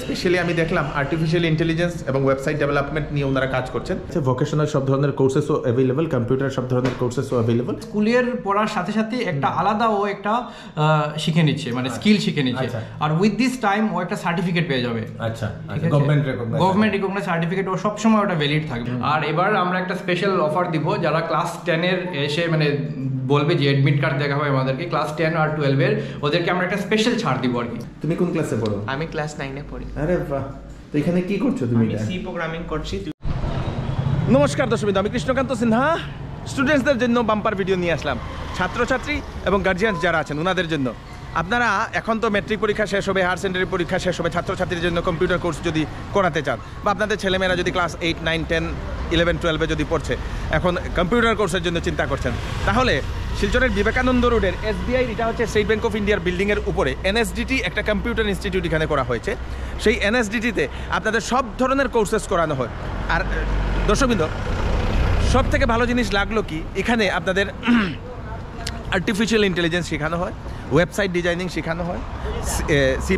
Specially আমি দেখলাম artificial intelligence এবং ওয়েবসাইট ডেভেলপমেন্ট নিয়ে ওনারা কাজ করছেন। ভোকেশনাল সব ধরনের কোর্সেসও অ্যাভেলেবল, কম্পিউটার সব ধরনের কোর্সেসও অ্যাভেলেবল। স্কুলের পড়ার সাথে সাথে একটা আলাদা ও একটা শিখে নিচ্ছে, মানে স্কিল শিখে নিচ্ছে। আর উইথ দিস টাইম ও একটা সার্টিফিকেট পেয়ে যাবে। আচ্ছা, গভর্নমেন্ট রিকগনাইজ সার্টিফিকেট, ও সবসময় ওটা ভ্যালিড থাকবে। আর এবার আমরা একটা স্পেশাল অফার দিব, যারা ক্লাস 10 এর এসে মানে বলবে যে অ্যাডমিট কার্ড দেখা হবে আমাদেরকে, ক্লাস 10 আর 12 এর, ওদেরকে আমরা একটা স্পেশাল ছাড় দিব আর কি। তুমি কোন ক্লাসে পড়ো? আমি ক্লাস 9 এ পড়ি। আরে বাহ, তো এখানে কি করছো তুমি? আমি সি প্রোগ্রামিং করছি। নমস্কার দর্শক, আমি কৃষ্ণকান্ত সিনহা স্টুডেন্টসদের জন্য বাম্পার ভিডিও নিয়ে আসলাম। ছাত্রছাত্রী এবং গার্জিয়ানস যারা আছেন ওনাদের জন্য, আপনারা এখন তো ম্যাট্রিক পরীক্ষা শেষ হবে, হায়ার সেকেন্ডারি পরীক্ষা শেষ হবে, ছাত্রছাত্রীর জন্য কম্পিউটার কোর্স যদি করাতে চান, বা আপনাদের ছেলেমেয়েরা যদি ক্লাস 8, 9, 10, 11, 12 যদি পড়ছে, এখন কম্পিউটার কোর্সের জন্য চিন্তা করছেন, তাহলে শিলচরের বিবেকানন্দ রোডের SBI, এটা হচ্ছে স্টেট ব্যাঙ্ক অফ ইন্ডিয়ার বিল্ডিংয়ের উপরে NSDT একটা কম্পিউটার ইনস্টিটিউট এখানে করা হয়েছে। সেই NSDT-তে আপনাদের সব ধরনের কোর্সেস করানো হয়। আর দর্শকবৃন্দ, সব থেকে ভালো জিনিস লাগলো কি, এখানে আপনাদের আর্টিফিশিয়াল ইন্টেলিজেন্স শেখানো হয়, ওয়েবসাইট ডিজাইনিং শেখানো হয়, C++,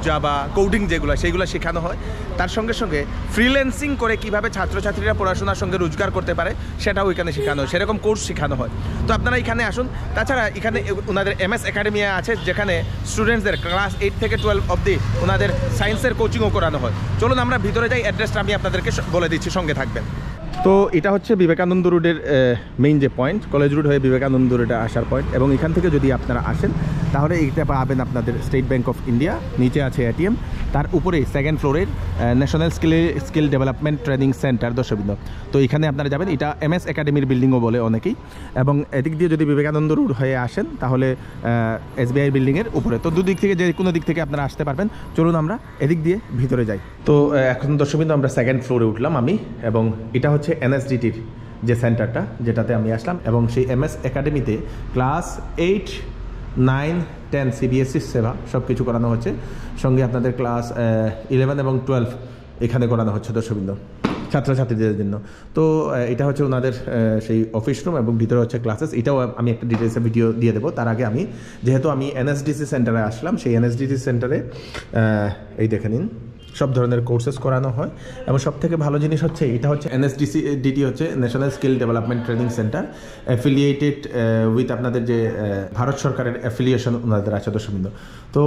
জাভা, কোডিং যেগুলো সেইগুলো শেখানো হয়। তার সঙ্গে সঙ্গে ফ্রিল্যান্সিং করে কিভাবে ছাত্রছাত্রীরা পড়াশোনার সঙ্গে রোজগার করতে পারে সেটাও এখানে শেখানো হয়, সেরকম কোর্স শেখানো হয়। তো আপনারা এখানে আসুন। তাছাড়া এখানে ওনাদের MS একাডেমি আছে, যেখানে স্টুডেন্টসদের ক্লাস 8 থেকে 12 অবধি ওনাদের সায়েন্সের কোচিংও করানো হয়। চলুন আমরা ভিতরে যাই, অ্যাড্রেসটা আমি আপনাদেরকে বলে দিচ্ছি, সঙ্গে থাকবেন। তো এটা হচ্ছে বিবেকানন্দ রোডের মেইন যে পয়েন্ট, কলেজ রোড হয়ে বিবেকানন্দ রোডে আসার পয়েন্ট। এবং এখান থেকে যদি আপনারা আসেন তাহলে এইটা পাবেন আপনাদের স্টেট ব্যাঙ্ক অফ ইন্ডিয়া, নিচে আছে ATM, তার উপরে 2nd ফ্লোরের national skill development training centre দর্শকবৃন্দ। তো এখানে আপনারা যাবেন, এটা MS একাডেমির বিল্ডিংও বলে অনেকেই। এবং এদিক দিয়ে যদি বিবেকানন্দ রোড হয়ে আসেন তাহলে SBI বিল্ডিংয়ের উপরে। তো দুদিক থেকে যে কোনো দিক থেকে আপনারা আসতে পারবেন। চলুন আমরা এদিক দিয়ে ভিতরে যাই। তো এখন দর্শকবৃন্দ আমরা 2nd ফ্লোরে উঠলাম আমি, এবং এটা হচ্ছে NSDT-র যে সেন্টারটা, যেটাতে আমি আসলাম। এবং সেই MS একাডেমিতে ক্লাস 8, 9, 10 CBSE সেবা সব কিছু করানো হচ্ছে। সঙ্গে আপনাদের ক্লাস 11 এবং 12 এখানে করানো হচ্ছে দর্শকবৃন্দ, ছাত্রছাত্রীদের জন্য। তো এটা হচ্ছে ওনাদের সেই অফিস রুম, এবং ভিতরে হচ্ছে ক্লাসেস। এটাও আমি একটা ডিটেলসে ভিডিও দিয়ে দেবো। তার আগে যেহেতু আমি NSDC সেন্টারে আসলাম, সেই NSDC সেন্টারে এই দেখে নিন সব ধরনের কোর্সেস করানো হয়। এবং সব থেকে ভালো জিনিস হচ্ছে এটা হচ্ছে NSDT হচ্ছে national skill development training centre, affiliated with আপনাদের যে ভারত সরকারের অ্যাফিলিয়েশন ওনাদের আছে দর্শকবৃন্দ। তো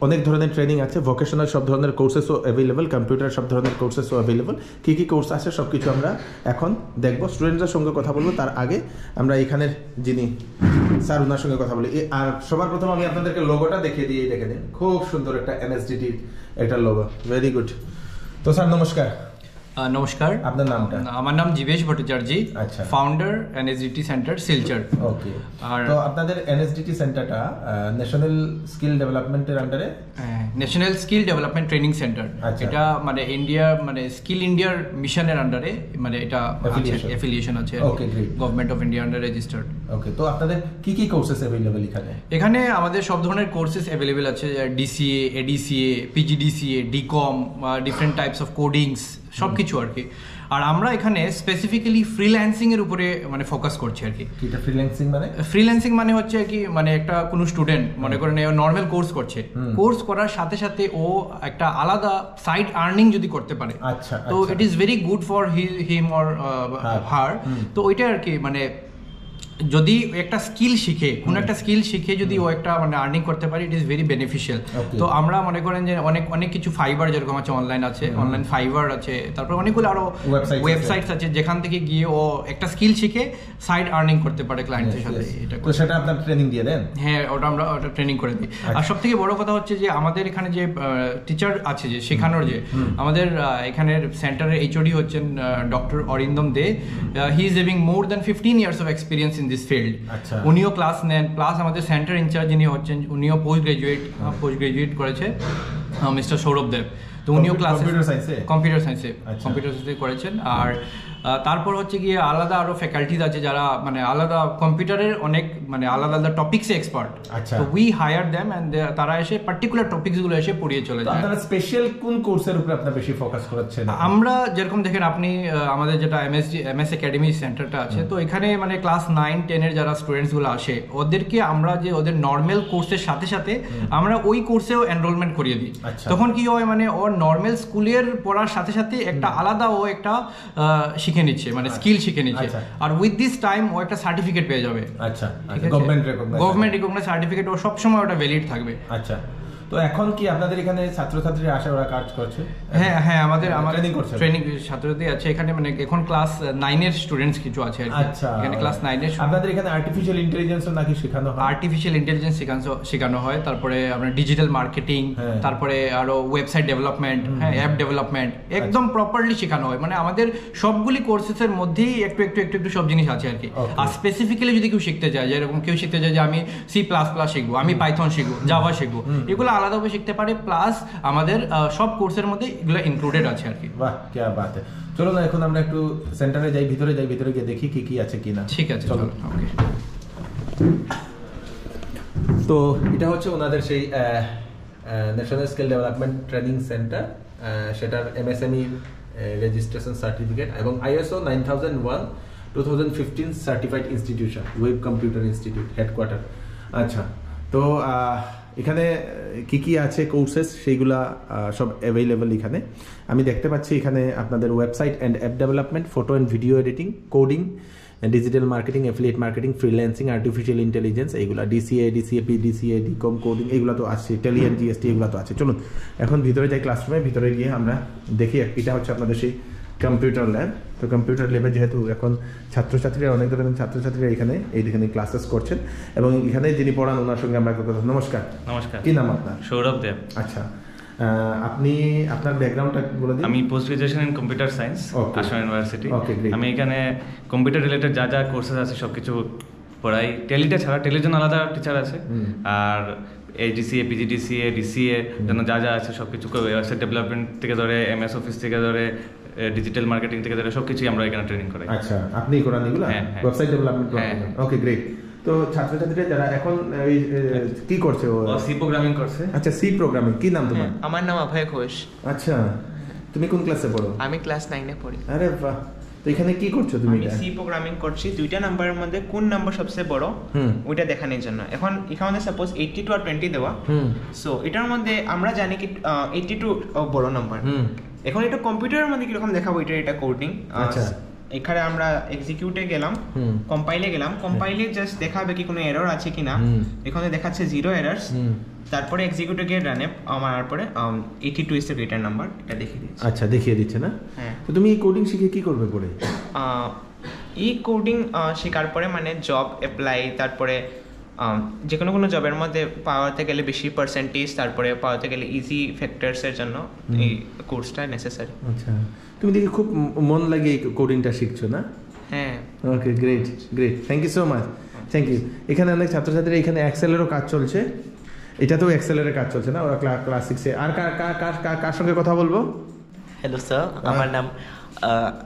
অনেক ধরনের ট্রেনিং আছে, ভোকেশনাল সব ধরনের কোর্সেসও অ্যাভেলেবল, কম্পিউটার সব ধরনের কোর্সেসও অ্যাভেলেবল। কী কী কোর্স আছে সব কিছু আমরা এখন দেখবো, স্টুডেন্টদের সঙ্গে কথা বলবো। তার আগে আমরা এখানের যিনি স্যার ওনার সঙ্গে কথা বলি। আর সবার প্রথম আমি আপনাদেরকে লোগোটা দেখিয়ে দিই, দেখে নিন, খুব সুন্দর একটা NSDT একটা লোগো, ভেরি গুড। তো স্যার নমস্কার। নমস্কার, আপনার নামটা? আমার নাম জীবেশ ভট্টাচার্য, আচ্ছা, ফাউন্ডার NSDT সেন্টার শিলচর। ওকে। আর তো আপনাদের NSDT সেন্টারটা ন্যাশনাল স্কিল ডেভেলপমেন্টের আন্ডারে? National skill development training centre, এটা মানে ইন্ডিয়া মানে স্কিল ইন্ডিয়ার মিশনের আন্ডারে, মানে এটা অ্যাফিলিয়েশন আছে। ওকে, গ্রেট। গভর্নমেন্ট অফ ইন্ডিয়া আন্ডারে রেজিস্টার্ড। ওকে, তো আপনাদের কি কি কোর্সেস अवेलेबल এখানে? এখানে আমাদের সব ধরনের কোর্সেস अवेलेबल আছে, DCA, ADCA, PGDCA, DCOM, different types of codings, সব কিছু আর কি। আর আমরা এখানে স্পেসিফিক্যালি ফ্রিল্যান্সিং এর উপরে মানে ফোকাস করছি আর কি। এটা ফ্রিল্যান্সিং মানে? ফ্রিল্যান্সিং মানে হচ্ছে কি, মানে একটা কোনো স্টুডেন্ট মনে করেন নর্মাল কোর্স করছে, কোর্স করার সাথে সাথে ও একটা আলাদা সাইড আর্নিং যদি করতে পারে, আচ্ছা, তো it is very good for him or her. তো ওইটা আর কি, মানে যদি একটা স্কিল শিখে, কোনো একটা স্কিল শিখে যদি ও একটা মানে আর্নিং করতে পারে, ইট ইজ ভেরি বেনিফিশিয়াল। তো আমরা মনে করেন যে অনেক কিছু ফাইবার যেরকম আছে, অনলাইন আছে, অনলাইন ফাইবার আছে, তারপর অনেকগুলো আরো ওয়েবসাইটস আছে যেখান থেকে গিয়ে ও একটা স্কিল শিখে সাইড আর্নিং করতে পারে ক্লায়েন্টের সাথে। তো সেটা আপনারা ট্রেনিং দিয়ে দেন? হ্যাঁ, আমরা ট্রেনিং করে দিই। আর সব থেকে বড় কথা হচ্ছে যে আমাদের এখানে যে টিচার আছে, যে শেখানোর, যে আমাদের এখানের সেন্টারের HOD হচ্ছেন doctor Arindam Dey. He is having more than 15 years of experience in this field. উনিও ক্লাস নেন, প্লাস আমাদের সেন্টার ইনচার্জ যিনি হচ্ছেন উনিও পোস্ট গ্রাজুয়েট করেছে, মিস্টার সৌরভ দেব। তো উনিও ক্লাস কম্পিউটার সায়েন্সে করেছেন। আর তারপর হচ্ছে গিয়ে আলাদা আরও ফ্যাকাল্টিজ আছে যারা মানে আলাদা কম্পিউটারের অনেক মানে আলাদা আলাদা টপিক্সে এক্সপার্ট। আচ্ছা। তো উই হায়ার দেম এন্ড তারা এসে পার্টিকুলার টপিকসগুলো এসে পড়িয়ে চলে যায়। আপনারা স্পেশাল কোন কোর্সের উপরে আপনারা বেশি ফোকাস করছেন? আমরা যেরকম দেখেন আপনি আমাদের যেটা এমএস একাডেমি সেন্টারটা আছে, তো এখানে মানে ক্লাস 9-10 এর যারা স্টুডেন্টসগুলো আসে ওদেরকে আমরা যে ওদের নর্মাল কোর্সের সাথে সাথে আমরা ওই কোর্সেও এনরোলমেন্ট করিয়ে দিই। তখন কি হয় মানে ওর নর্মাল স্কুলের পড়ার সাথে সাথে একটা আলাদা ও একটা শিখে নিচ্ছে, মানে স্কিল শিখে নিচ্ছে, আর উইথ দিস টাইম ও একটা সার্টিফিকেট পেয়ে যাবে। আচ্ছা, গভর্নমেন্ট রিকগনাইজ সার্টিফিকেট, ও সবসময় ওটা ভ্যালিড থাকবে। আচ্ছা, তো এখন কি আপনাদের এখানে ছাত্রছাত্রীরা আসে, ওরা কাজ করছে? হ্যাঁ, আমাদের ট্রেনিং ছাত্রছাত্রী আছে এখানে, মানে এখন ক্লাস 9 এর স্টুডেন্টস কিছু আছে আর কি। আচ্ছা, এখানে ক্লাস 9 এর। আপনাদের এখানে আর্টিফিশিয়াল ইন্টেলিজেন্সও নাকি শেখানো হয়? আর্টিফিশিয়াল ইন্টেলিজেন্স শেখানো হয়, তারপরে আমরা ডিজিটাল মার্কেটিং, তারপরে আরো ওয়েবসাইট ডেভেলপমেন্ট, হ্যাঁ, অ্যাপ ডেভেলপমেন্ট একদম প্রপারলি শেখানো হয়। মানে আমাদের সবগুলি কোর্সেসের মধ্যেই একটু একটু একটু একটু সব জিনিস আছে আর কি। আর স্পেসিফিক্যালি যদি কেউ শিখতে চায়, যেরকম কেউ শিখতে চায় যে আমি সি প্লাস প্লাস শিখবো, আমি পাইথন শিখবো, জাভা শিখবো, এগুলো আলাদাভাবে শিখতে পারে। প্লাস আমাদের সব কোর্সের মধ্যে এগুলো ইনক্লুডেড আছে আর কি। বাহ, কি বাত है। চলো না, এখন আমরা একটু সেন্টারে যাই, ভিতরে গিয়ে দেখি কি কি আছে কিনা। ঠিক আছে, চলো। ওকে, তো এটা হচ্ছে ওনাদের সেই national skill development training centre, সেটার এমএসএমই রেজিস্ট্রেশন সার্টিফিকেট এবং ISO 9001:2015 certified institution, web computer institute headquarter. আচ্ছা, তো এখানে কি কি আছে কোর্সেস সেইগুলা সব অ্যাভেলেবল এখানে। আমি দেখতে পাচ্ছি এখানে আপনাদের website and app development, photo and video editing, coding, digital marketing, affiliate marketing, freelancing, artificial intelligence, এইগুলা ডিসিএ, পিডিসিএ, ডিকম, কোডিং, এগুলো তো আছে, টেলি এন্ড জিএসটি এগুলো তো আছে। চলুন এখন ভিতরে যাই, ক্লাসরুমে ভিতরে গিয়ে আমরা দেখি। এটা হচ্ছে আপনাদের সেই কম্পিউটার ল্যাব। তো কম্পিউটার ল্যাবে যেহেতু এখন ছাত্রছাত্রীরা অনেক ধরনের ছাত্রছাত্রীরা এখানে ক্লাসেস করছেন এবং এখানে যিনি পড়ান ওনার সঙ্গে আমরা কথা। নমস্কার। নমস্কার। কি নাম আপনার? সৌরভ দেব। আচ্ছা, আপনি আপনার ব্যাকগ্রাউন্ডটা বলে দিন। আমি post graduation in computer science, Assam university. Okay, আমি এখানে কম্পিউটার রিলেটেড যা যা কোর্সেস আছে সব কিছু পড়াই। টেলিটা ছাড়া, টেলির জন্য আলাদা টিচার আছে, আর এইচডিসিএ, পিজিডিসিএ, ডিসিএ জন্য যা যা আছে সব কিছু, ওয়েবসাইট ডেভেলপমেন্ট থেকে ধরে এমএস অফিস থেকে ধরে ডিজিটাল মার্কেটিং থেকে ধরে সবকিছুই আমরা এখানে ট্রেনিং করাই। আচ্ছা, আপনি করান এগুলো? Website development. Okay, great. তো ছাত্রছাত্রীরা যারা এখন কি করছে? ও সি প্রোগ্রামিং করছে। আচ্ছা, সি প্রোগ্রামিং। কি নাম তোমার? আমার নাম অভয় ঘোষ। আচ্ছা, তুমি কোন ক্লাসে পড়ো? আমি ক্লাস 9 এ পড়ি। আরে বাহ, তো এখানে কি করছো তুমি? আমি সি প্রোগ্রামিং করছি। দুইটা নাম্বারের মধ্যে কোন নাম্বার সবচেয়ে বড় ওইটা দেখানোর জন্য। এখন এখানে সাপোজ 82 আর 20 দেওয়া, সো এটার মধ্যে আমরা জানি কি 82 বড় নাম্বার। এখন এটা কম্পিউটারের মধ্যে কিরকম দেখাবো, এটা কোডিং। আচ্ছা, এখানে আমরা এক্সিকিউটে গেলাম, কম্পাইলে গেলাম, কম্পাইলে জাস্ট দেখাবে কি কোনো এরর আছে কিনা। এখানে দেখাচ্ছে 0 এরর্স। তারপরে এক্সিকিউটে গিয়ে রানে আমার পরে 82 ইজ দ্য গ্রেটার নাম্বার, এটা দেখিয়ে দিচ্ছে। আচ্ছা, দেখিয়ে দিচ্ছে না? হ্যাঁ। তো তুমি এই কোডিং শিখে কি করবে পরে? এই কোডিং শেখার পরে মানে জব অ্যাপ্লাই, তারপরে যে কোনো জবের মধ্যে পাওয়াতে গেলে বেশি পার্সেন্টেজ, তারপরে পাওয়াতে গেলে ইজি ফ্যাক্টরসের জন্য এই কোর্সটা নেসেসারি। আচ্ছা, তুমি দেখি খুব মন লাগে এই কোডিংটা শিখছো না? হ্যাঁ। Okay, great great, thank you so much, thank you. এখানে অনেক ছাত্রছাত্রীরা, এখানে এক্সেলেরও কাজ চলছে, এটাতেও এক্সেলের কাজ চলছে না? ওরা ক্লাস 6-এ। আর কার সঙ্গে কথা বলবো? হ্যালো স্যার, আমার নাম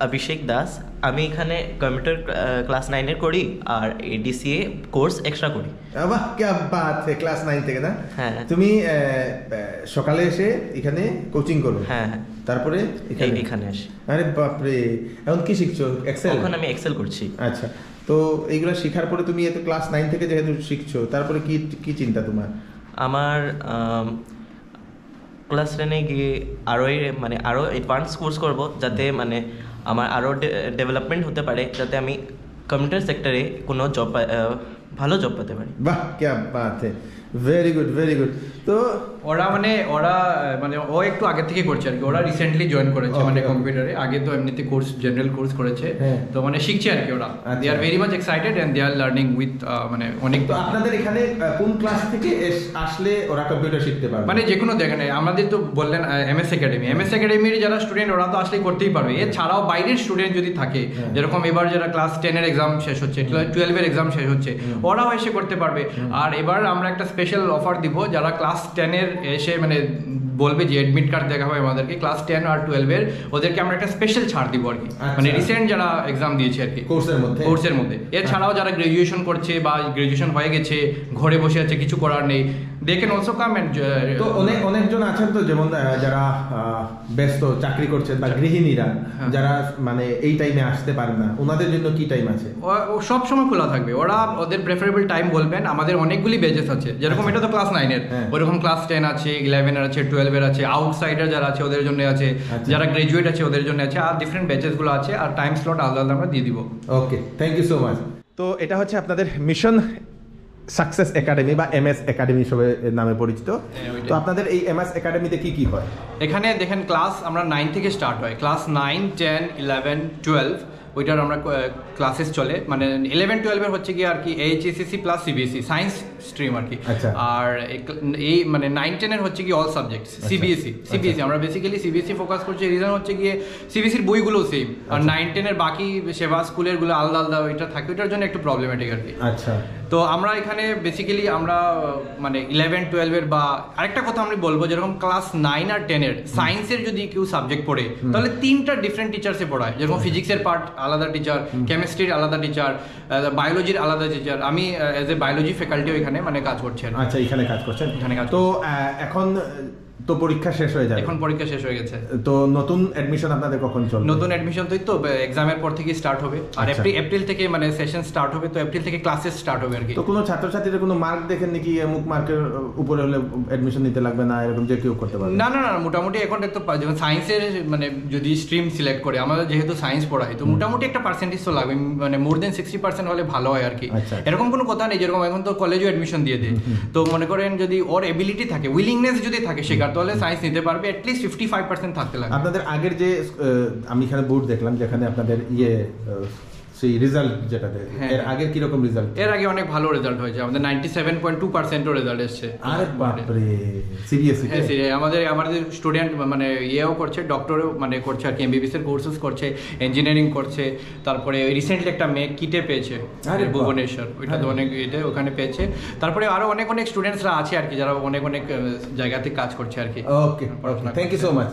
অভিষেক দাস। আমি এখানে কম্পিউটার ক্লাস 9 করি আর ডিসিএ কোর্স এক্সট্রা করি। বাহ, কি বাত, ক্লাস 9 থেকে না? হ্যাঁ। তুমি সকালে এসে এখানে কোচিং করো? হ্যাঁ। তারপরে এখানে আসি। আরে বাপরে, এখন কি শিখছো? এক্সেল? এখন আমি এক্সেল করছি। আচ্ছা, তো এইগুলো শেখার পরে তুমি এত ক্লাস 9 থেকে যেহেতু শিখছো, তারপরে কি চিন্তা তোমার? আমার ক্লাস 10-এ গিয়ে আরও অ্যাডভান্স কোর্স করব, যাতে মানে আমার আরও ডেভেলপমেন্ট হতে পারে, যাতে আমি কম্পিউটার সেক্টরে কোনো ভালো জব পেতে পারি। বাহ, কি বাত है, ভেরি গুড ভেরি গুড। তো ওরা ও একটু আগে থেকে করছে আর কি। ওরা রিসেন্টলি জয়েন করেছে মানে কম্পিউটারে। আগে তো এমনিতে কোর্স, জেনারেল কোর্স করেছে, তো মানে শিখছে আর কি ওরা। They are very much excited and they are learning with মানে অনেক। তো আপনাদের এখানে কোন ক্লাস থেকে আসলে ওরা কম্পিউটার শিখতে পারবে? মানে যে কোনো দেখেন, আমাদের তো বললেন এমএস একাডেমির যারা স্টুডেন্ট ওরা তো আসলে করতেই পারবে। এছাড়াও বাইরের স্টুডেন্ট যদি থাকে, যেরকম এবার যারা ক্লাস 10-এর এক্সাম শেষ হচ্ছে, 12-এর এক্সাম শেষ হচ্ছে, ওরাও এসে করতে পারবে। আর এবার আমরা একটা স্পেশাল অফার দিব, যারা ক্লাস 10-এর এসে মানে বলবে যে অ্যাডমিট কার্ড দেখা হবে আমাদেরকে ক্লাস 10 আর 12 ওদেরকে আমরা একটা স্পেশাল ছাড় দিব আর কি, মানে রিসেন্ট যারা এক্সাম দিয়েছে আর কি কোর্সের মধ্যে। এছাড়াও যারা গ্রাজুয়েশন করছে বা গ্রাজুয়েশন হয়ে গেছে, ঘরে বসে আছে, কিছু করার নেই, they can also come and. তো অনেকজন আছেন তো যেমন যারা ব্যস্ত চাকরি করছেন বা গৃহিণীরা যারা মানে এই টাইমে আসতে পারেন না, ওনাদের জন্য কি টাইম আছে? সব সময় খোলা থাকবে, ওরা ওদের প্রেফারেবল টাইম বলবেন। আমাদের অনেকগুলি ব্যাচেস আছে, যেরকম এটা তো ক্লাস 9 এর, ওরকম ক্লাস 10 আছে, 11 এর আছে, 12 এর আছে, আউটসাইডার যারা আছে ওদের জন্য আছে, যারা গ্রাজুয়েট আছে ওদের জন্য আছে, আর ডিফারেন্ট ব্যাচেস গুলো আছে, আর টাইম স্লট আলাদা আলাদা আমরা দিয়ে দিব। ওকে, থ্যাংক ইউ সো মাচ। তো এটা হচ্ছে আপনাদের মিশন সাকসেস একাডেমি বা MS একাডেমি হিসেবে নামে পরিচিত। তো আপনাদের এই MS একাডেমিতে কি কি হয়? এখানে দেখেন ক্লাস আমরা 9 থেকে স্টার্ট হয়, ক্লাস 9, 10, 11, 12 ওইটার আমরা ক্লাসেস চলে, মানে 11, 12 এর হচ্ছে কি আর কি HSCC plus CBSE science stream আর কি। আর এই মানে 9, 10 এর হচ্ছে কি অল সাবজেক্ট CBSE। আমরা বেসিক্যালি CBSE ফোকাস করছি, রিজন হচ্ছে গিয়ে CBSE এর বইগুলো সেম, আর 9, 10 এর বাকি সেবা স্কুলের গুলো আলাদা আলাদা ওইটা থাকে, ওইটার জন্য একটু প্রবলেমেটিক আর কি। আচ্ছা, তো আমরা এখানে বেসিক্যালি আমরা মানে 11, 12 এর বা আরেকটা কথা আমি বলবো, যেরকম ক্লাস 9 আর 10 এর সায়েন্সের যদি কেউ সাবজেক্ট পড়ে তাহলে 3টা ডিফারেন্ট টিচার্সে পড়ায়, যেরকম ফিজিক্সের পার্ট আলাদা টিচার, কেমিস্ট্রির আলাদা টিচার, বায়োলজির আলাদা টিচার। আমি এজ এ বায়োলজি ফ্যাকাল্টিও এখানে মানে কাজ করছি। আচ্ছা, এখানে কাজ করছেন? এখানে কাজ। তো এখন তো পরীক্ষা শেষ হয়ে যাবে। এখন পরীক্ষা শেষ হয়ে গেছে। তো নতুন অ্যাডমিশন আপনাদের কখন চলবে? নতুন অ্যাডমিশন তো এক্সামের পর থেকে স্টার্ট হবে, আর এপ্রিল থেকে মানে সেশন স্টার্ট হবে, তো এপ্রিল থেকে ক্লাসেস স্টার্ট হবে আর কি। তো কোনো ছাত্রছাত্রীরা কোনো মার্ক দেখেন নাকি অমুক মার্কের উপরে হলে অ্যাডমিশন নিতে লাগবে না, এরকম যে কেউ করতে পারবে? না, মোটামুটি এখন দেখতে পাই যেমন সায়েন্সের মানে যদি স্ট্রিম সিলেক্ট করে, আমাদের যেহেতু সায়েন্স পড়াই তো মোটামুটি একটা পার্সেন্টেজ তো লাগবে, মানে মোর দেন 60% হলে ভালো হয় আর কি। এরকম কোনো কথা নেই, যেরকম এখন তো কলেজও অ্যাডমিশন দিয়ে দেয়, তো মনে করেন যদি ওর এবিলিটি থাকে, উইলিংনেস যদি থাকে শেখার, তাহলে সায়েন্স নিতে পারবে, অ্যাটলিস্ট 55% থাকতে লাগবে। আপনাদের আগের যে আমি এখানে বোর্ড দেখলাম যেখানে আপনাদের সেই রেজাল্ট যেটা এর আগের কি রকম রেজাল্ট? এর আগে অনেক ভালো রেজাল্ট হয়েছে, আমাদের 97.2% রেজাল্ট এসেছে। আরে বাপ রে, সিরিয়াসলি? হ্যাঁ, আমাদের স্টুডেন্ট মানে ইয়েও করছে, ডক্টরও মানে করছে আর কি, MBBS এর কোর্সেস করছে, ইঞ্জিনিয়ারিং করছে, তারপরে রিসেন্টলি একটা মেয়ে কিটে পেয়েছে ভুবনেশ্বর, ওইটা তো অনেক ওখানে পেয়েছে। তারপরে আরো অনেক স্টুডেন্টসরা আছে আর কি, যারা অনেক জায়গাতে কাজ করছে আর কি। ওকে, থ্যাংক ইউ সো মাচ।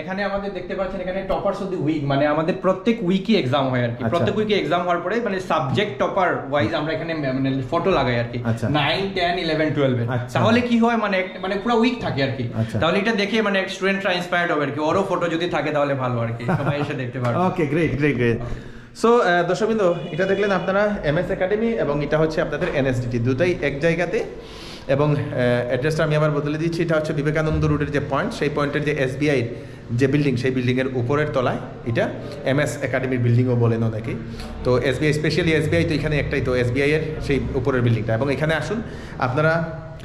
এখানে আমাদের দেখতে পাচ্ছেন এখানে টপারস অফ দি উইক, মানে আমাদের প্রত্যেক উইকই এক্সাম হয় আর কি। প্রত্যেক উইকে এক্সাম হওয়ার পরে মানে সাবজেক্ট টপার ওয়াইজ আমরা এখানে মানে ফটো লাগাই আর কি, 9, 10, 11, 12 তাহলে কি হয় মানে পুরো উইক থাকে আর কি। তাহলে এটা দেখে মানে স্টুডেন্টরা ইন্সপায়ার্ড হবে আর কি, ওরও ফটো যদি থাকে তাহলে ভালো আর কি, সবাই এসে দেখতে পারবে। ওকে, গ্রেট। সো দর্শকবৃন্দ, এটা দেখলেন আপনারা MS একাডেমি, এবং এটা হচ্ছে আপনাদের NSDT, দুটাই এক জায়গাতে। এবং অ্যাড্রেসটা আমি আবার বদলে দিচ্ছি, এটা হচ্ছে বিবেকানন্দ রোডের যে পয়েন্ট, সেই পয়েন্টের যে SBI যে বিল্ডিং, সেই বিল্ডিংয়ের উপরের তলায় এটা MS একাডেমির বিল্ডিংও বলেন অনেকেই। তো SBI, স্পেশালি SBI তো এখানে একটাই, তো SBI এর সেই উপরের বিল্ডিংটা। এবং এখানে আসুন, আপনারা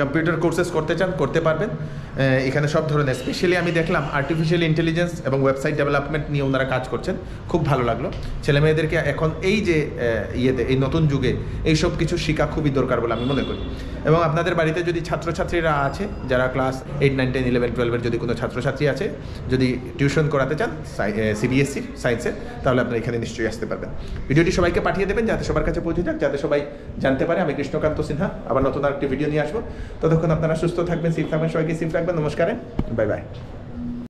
কম্পিউটার কোর্সেস করতে চান করতে পারবেন। এখানে সব ধরনের, স্পেশালি আমি দেখলাম আর্টিফিশিয়াল ইন্টেলিজেন্স এবং ওয়েবসাইট ডেভেলপমেন্ট নিয়ে ওনারা কাজ করছেন, খুব ভালো লাগলো। ছেলেমেয়েদেরকে এখন এই যে এই নতুন যুগে এইসব কিছু শেখা খুবই দরকার বলে আমি মনে করি। এবং আপনাদের বাড়িতে যদি ছাত্রছাত্রীরা আছে যারা ক্লাস 8, 9, 10, 11, 12 এর যদি কোনো ছাত্রছাত্রী আছে, যদি টিউশন করাতে চান CBSE সায়েন্সের, তাহলে আপনারা এখানে নিশ্চয়ই আসতে পারবেন। ভিডিওটি সবাইকে পাঠিয়ে দেবেন যাতে সবার কাছে পৌঁছে যাক, যাতে সবাই জানতে পারে। আমি কৃষ্ণকান্ত সিনহা আবার নতুন আরেকটি ভিডিও নিয়ে আসবো। ততক্ষণ আপনারা সুস্থ থাকবেন, সেফ থাকবেন, সবাইকে সেফ রাখবেন। নমস্কার, বাই বাই।